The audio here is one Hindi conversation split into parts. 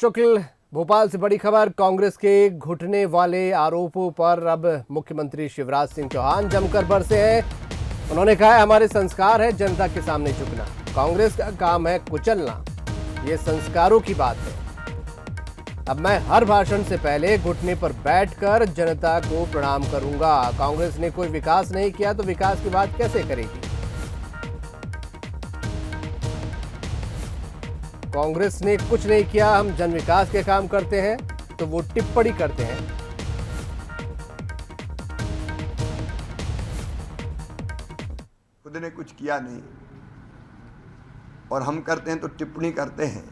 शुक्ल, भोपाल से बड़ी खबर। कांग्रेस के घुटने वाले आरोपों पर अब मुख्यमंत्री शिवराज सिंह चौहान जमकर बरसे हैं। उन्होंने कहा है हमारे संस्कार है जनता के सामने झुकना, कांग्रेस का काम है कुचलना, ये संस्कारों की बात है। अब मैं हर भाषण से पहले घुटने पर बैठकर जनता को प्रणाम करूंगा। कांग्रेस ने कोई विकास नहीं किया तो विकास की बात कैसे करेगी? कांग्रेस ने कुछ नहीं किया, हम जन विकास के काम करते हैं, तो वो टिप्पणी करते हैं। खुद ने कुछ किया नहीं और हम करते हैं तो टिप्पणी करते हैं।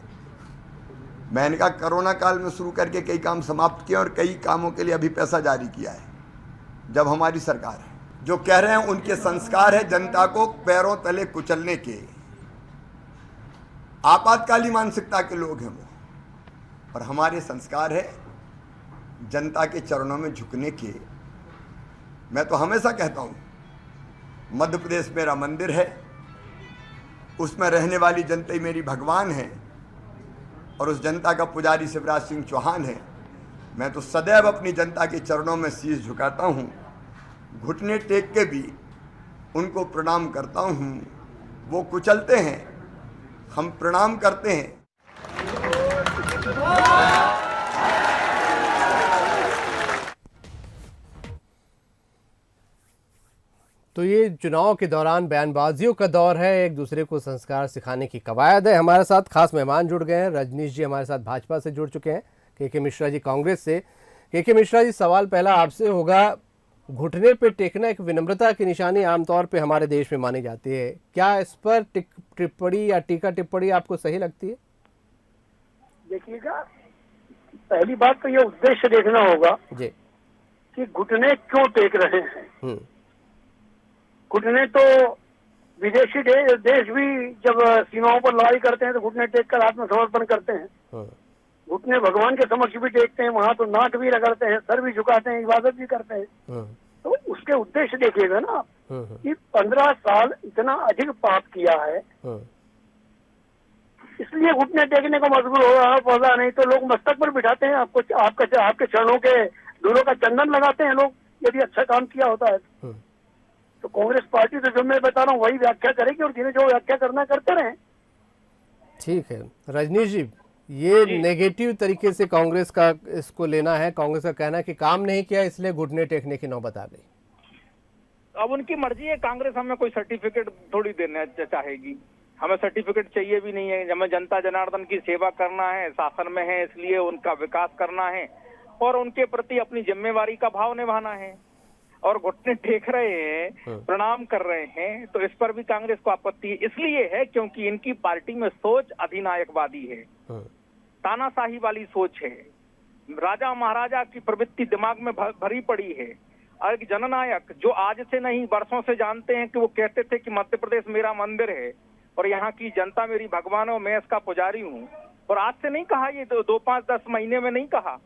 मैंने कहा कोरोना काल में शुरू करके कई काम समाप्त किए और कई कामों के लिए अभी पैसा जारी किया है जब हमारी सरकार है। जो कह रहे हैं उनके संस्कार है जनता को पैरों तले कुचलने के, आपातकालीन मानसिकता के लोग हैं वो, और हमारे संस्कार है जनता के चरणों में झुकने के। मैं तो हमेशा कहता हूँ मध्य प्रदेश मेरा मंदिर है, उसमें रहने वाली जनता ही मेरी भगवान है और उस जनता का पुजारी शिवराज सिंह चौहान है। मैं तो सदैव अपनी जनता के चरणों में शीश झुकाता हूँ, घुटने टेक के भी उनको प्रणाम करता हूँ। वो कुचलते हैं, हम प्रणाम करते हैं। तो ये चुनाव के दौरान बयानबाजियों का दौर है, एक दूसरे को संस्कार सिखाने की कवायद है। हमारे साथ खास मेहमान जुड़ गए हैं। रजनीश जी हमारे साथ भाजपा से जुड़ चुके हैं, के मिश्रा जी कांग्रेस से। के मिश्रा जी, सवाल पहला आपसे होगा, घुटने पे टेकना एक विनम्रता की निशानी आमतौर पे हमारे देश में मानी जाती है, क्या इस पर टिप्पणी या टीका टिप्पणी आपको सही लगती है? देखिएगा, पहली बात तो ये उद्देश्य देखना होगा जी कि घुटने क्यों टेक रहे हैं। घुटने तो विदेशी देश भी जब सीमाओं पर लड़ाई करते हैं तो घुटने टेक कर आत्मसमर्पण करते हैं। घुटने भगवान के समक्ष भी टेकते हैं, वहां तो नाक भी रगड़ते हैं, सर भी झुकाते हैं, इबादत भी करते हैं। तो उसके उद्देश्य देखिएगा ना कि 15 साल इतना अधिक पाप किया है, इसलिए घुटने टेकने को मजबूर हो रहा पौधा, नहीं तो लोग मस्तक पर बिठाते हैं आपको, आपके चरणों के धूलों का चंदन लगाते हैं लोग, यदि अच्छा काम किया होता है तो कांग्रेस पार्टी तो जो मैं बता रहा हूँ वही व्याख्या करेगी और जिन्हें जो व्याख्या करना करते रहे। ठीक है रजनीश जी, ये नेगेटिव तरीके से कांग्रेस का इसको लेना है। कांग्रेस का कहना है कि काम नहीं किया इसलिए घुटने टेकने की नौबत आ गई। अब उनकी मर्जी है, कांग्रेस हमें कोई सर्टिफिकेट थोड़ी देना चाहेगी, हमें सर्टिफिकेट चाहिए भी नहीं है। हमें जनता जनार्दन की सेवा करना है, शासन में है इसलिए उनका विकास करना है और उनके प्रति अपनी जिम्मेवारी का भाव निभाना है। और घुटने टेक रहे हैं, प्रणाम कर रहे हैं, तो इस पर भी कांग्रेस को आपत्ति इसलिए है क्योंकि इनकी पार्टी में सोच अधिनायकवादी है, तानाशाही वाली सोच है, राजा महाराजा की प्रवृत्ति दिमाग में भरी पड़ी है। और एक जननायक जो आज से नहीं वर्षों से जानते हैं कि वो कहते थे कि मध्य प्रदेश मेरा मंदिर है और यहाँ की जनता मेरी भगवान और मैं इसका पुजारी हूँ, और आज से नहीं कहा, ये 2-5-10 महीने में नहीं कहा,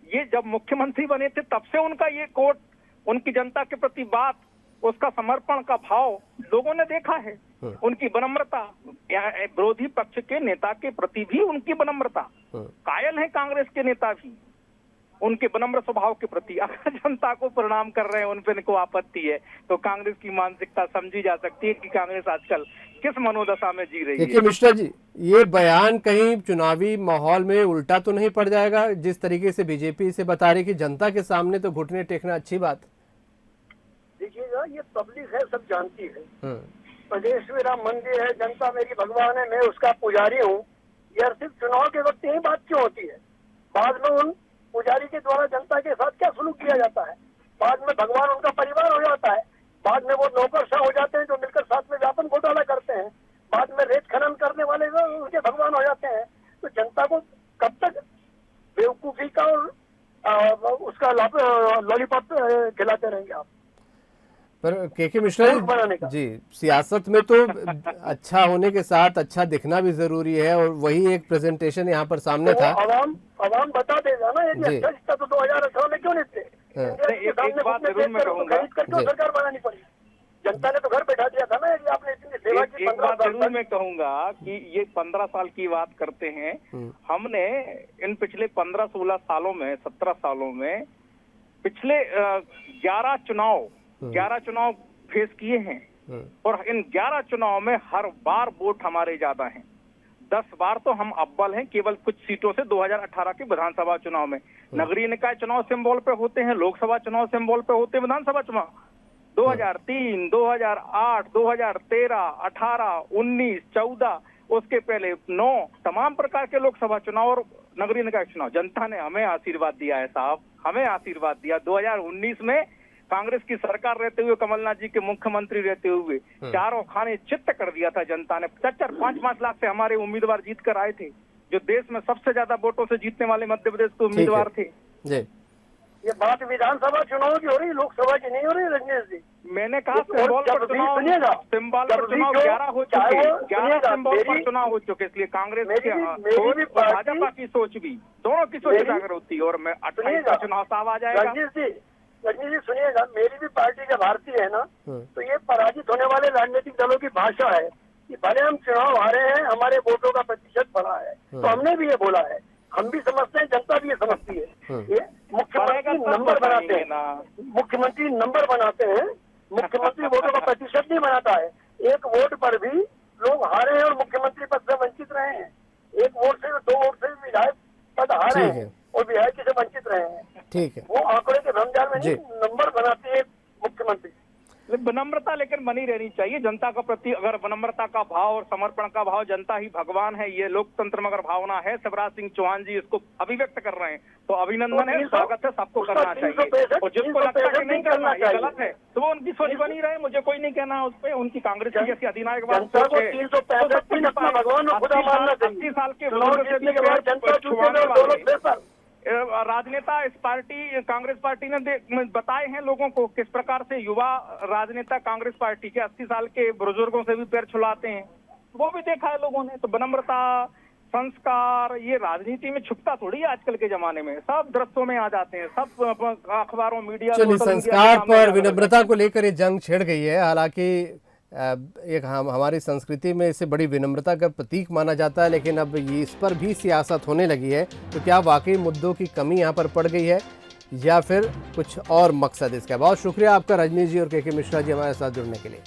ये जब मुख्यमंत्री बने थे तब से उनका ये कोट, उनकी जनता के प्रति बात, उसका समर्पण का भाव लोगों ने देखा है। उनकी विनम्रता, विरोधी पक्ष के नेता के प्रति भी उनकी विनम्रता, कायल है कांग्रेस के नेता भी उनके विनम्र स्वभाव के प्रति। अगर जनता को प्रणाम कर रहे हैं, उन पर को आपत्ति है, तो कांग्रेस की मानसिकता समझी जा सकती है कि कांग्रेस आजकल किस मनोदशा में जी रही है। देखिए मिश्रा जी, ये बयान कहीं चुनावी माहौल में उल्टा तो नहीं पड़ जाएगा? जिस तरीके से बीजेपी इसे बता रही कि जनता के सामने तो घुटने टेकना अच्छी बात। देखिएगा, ये पब्लिक है, सब जानती है, प्रदेश मेरा मंदिर है, जनता मेरी भगवान है, मैं उसका पुजारी हूँ। यह सिर्फ चुनाव के वक्त यही बात क्यों होती है? बाद में उन पुजारी के द्वारा जनता के साथ क्या सलूक किया जाता है? बाद में भगवान उनका परिवार हो जाता है, बाद में वो नौकरशाह हो जाते हैं जो मिलकर साथ में व्यापन घोटाला करते हैं, बाद में रेत खनन करने वाले उनके भगवान हो जाते हैं। तो जनता को कब तक बेवकूफी का और उसका लॉलीपॉप खिलाते रहेंगे आप? पर के मिश्रा जी, सियासत में तो अच्छा होने के साथ अच्छा दिखना भी जरूरी है, और वही एक प्रेजेंटेशन यहाँ पर सामने था। अवाम बता देगा ना, यदि अच्छा दिखता तो 2018 में क्यों नहीं थे? एक बात जरूर मैं कहूंगा, सरकार बनानी पड़ी। जनता ने तो घर बैठा दिया था ना, यदि आपने इतनी सेवा की एक 15 बात साल जरूर तक। मैं कहूंगा कि ये 15 साल की बात करते हैं। हमने इन पिछले 15-16 सालों में, 17 सालों में पिछले 11 चुनाव फेस किए हैं और इन 11 चुनाव में हर बार वोट हमारे ज्यादा हैं। 10 बार तो हम अव्वल हैं केवल कुछ सीटों से। 2018 के विधानसभा चुनाव में नगरीय निकाय चुनाव सिंबल पे होते हैं, लोकसभा चुनाव सिंबल पे होते हैं, विधानसभा चुनाव 2003, 2008, 2013, 18, 19, 14, उसके पहले 9 तमाम प्रकार के लोकसभा चुनाव और नगरीय निकाय चुनाव। जनता ने हमें आशीर्वाद दिया है साहब, हमें आशीर्वाद दिया। 2019 में कांग्रेस की सरकार रहते हुए, कमलनाथ जी के मुख्यमंत्री रहते हुए चारों खाने चित्त कर दिया था जनता ने। 4-5 लाख से हमारे उम्मीदवार जीत कर आए थे, जो देश में सबसे ज्यादा वोटों से जीतने वाले मध्य प्रदेश के उम्मीदवार थे। जी, ये बात विधानसभा चुनाव की हो रही, लोकसभा की नहीं हो रही रजनीश जी। मैंने कहा सिंबल पर चुनाव, सिंबल पर चुनाव 11 हो चुके, 11 सिंबल पर चुनाव हो चुके। इसलिए कांग्रेस की सोच और भाजपा की सोच भी, दोनों की सोच जाकर होती है। और मैं 28 का चुनाव साहब आ जाएगा। रजनीश जी सुनिएगा, मेरी भी पार्टी जब हारती है ना, तो ये पराजित होने वाले राजनीतिक दलों की भाषा है कि भले हम चुनाव हारे हैं, हमारे वोटों का प्रतिशत बढ़ा है। तो हमने भी ये बोला है, हम भी समझते हैं, जनता भी ये समझती है। ये मुख्यमंत्री नंबर बनाते हैं, मुख्यमंत्री नंबर बनाते हैं, मुख्यमंत्री वोटों का प्रतिशत नहीं बनाता है। एक वोट पर भी लोग हारे हैं और मुख्यमंत्री पद से वंचित रहे हैं। 1 वोट से 2 वोट से विधायक पद हारे हैं और विधायक से वंचित रहे हैं। ठीक है, वो आंकड़े के भ्रमजाल में नहीं, नंबर बनाते हैं मुख्यमंत्री। विनम्रता लेकिन बनी रहनी चाहिए जनता का प्रति। अगर विनम्रता का भाव और समर्पण का भाव, जनता ही भगवान है, ये लोकतंत्र में अगर भावना है, शिवराज सिंह चौहान जी इसको अभिव्यक्त कर रहे हैं, तो अभिनंदन है, स्वागत है, सबको करना चाहिए। और जिसको लगता है कि नहीं करना, ये गलत है, तो वो उनकी सोच बनी रहे, मुझे कोई नहीं कहना उस पर। उनकी कांग्रेस की जैसी अधिनायकवाद सोच है, 365 दिन अपना भगवान को खुदा मानना चाहिए। 80 साल के चुनाव जीतने के बाद जनता छुड़ाने वाले राजनेता इस पार्टी, कांग्रेस पार्टी ने बताए हैं लोगों को किस प्रकार से युवा राजनेता कांग्रेस पार्टी के 80 साल के बुजुर्गों से भी पैर छुलाते हैं, वो भी देखा है लोगों ने। तो विनम्रता, संस्कार, ये राजनीति में छुपता थोड़ी है आजकल के जमाने में, सब दृश्यों में आ जाते हैं, सब अखबारों, मीडिया। चलिए, संस्कार पर, विनम्रता को लेकर ये जंग छिड़ गई है। हालांकि एक हमारी संस्कृति में इसे बड़ी विनम्रता का प्रतीक माना जाता है, लेकिन अब ये इस पर भी सियासत होने लगी है। तो क्या वाकई मुद्दों की कमी यहाँ पर पड़ गई है या फिर कुछ और मकसद इसका? बहुत शुक्रिया आपका रजनीश जी और के मिश्रा जी हमारे साथ जुड़ने के लिए।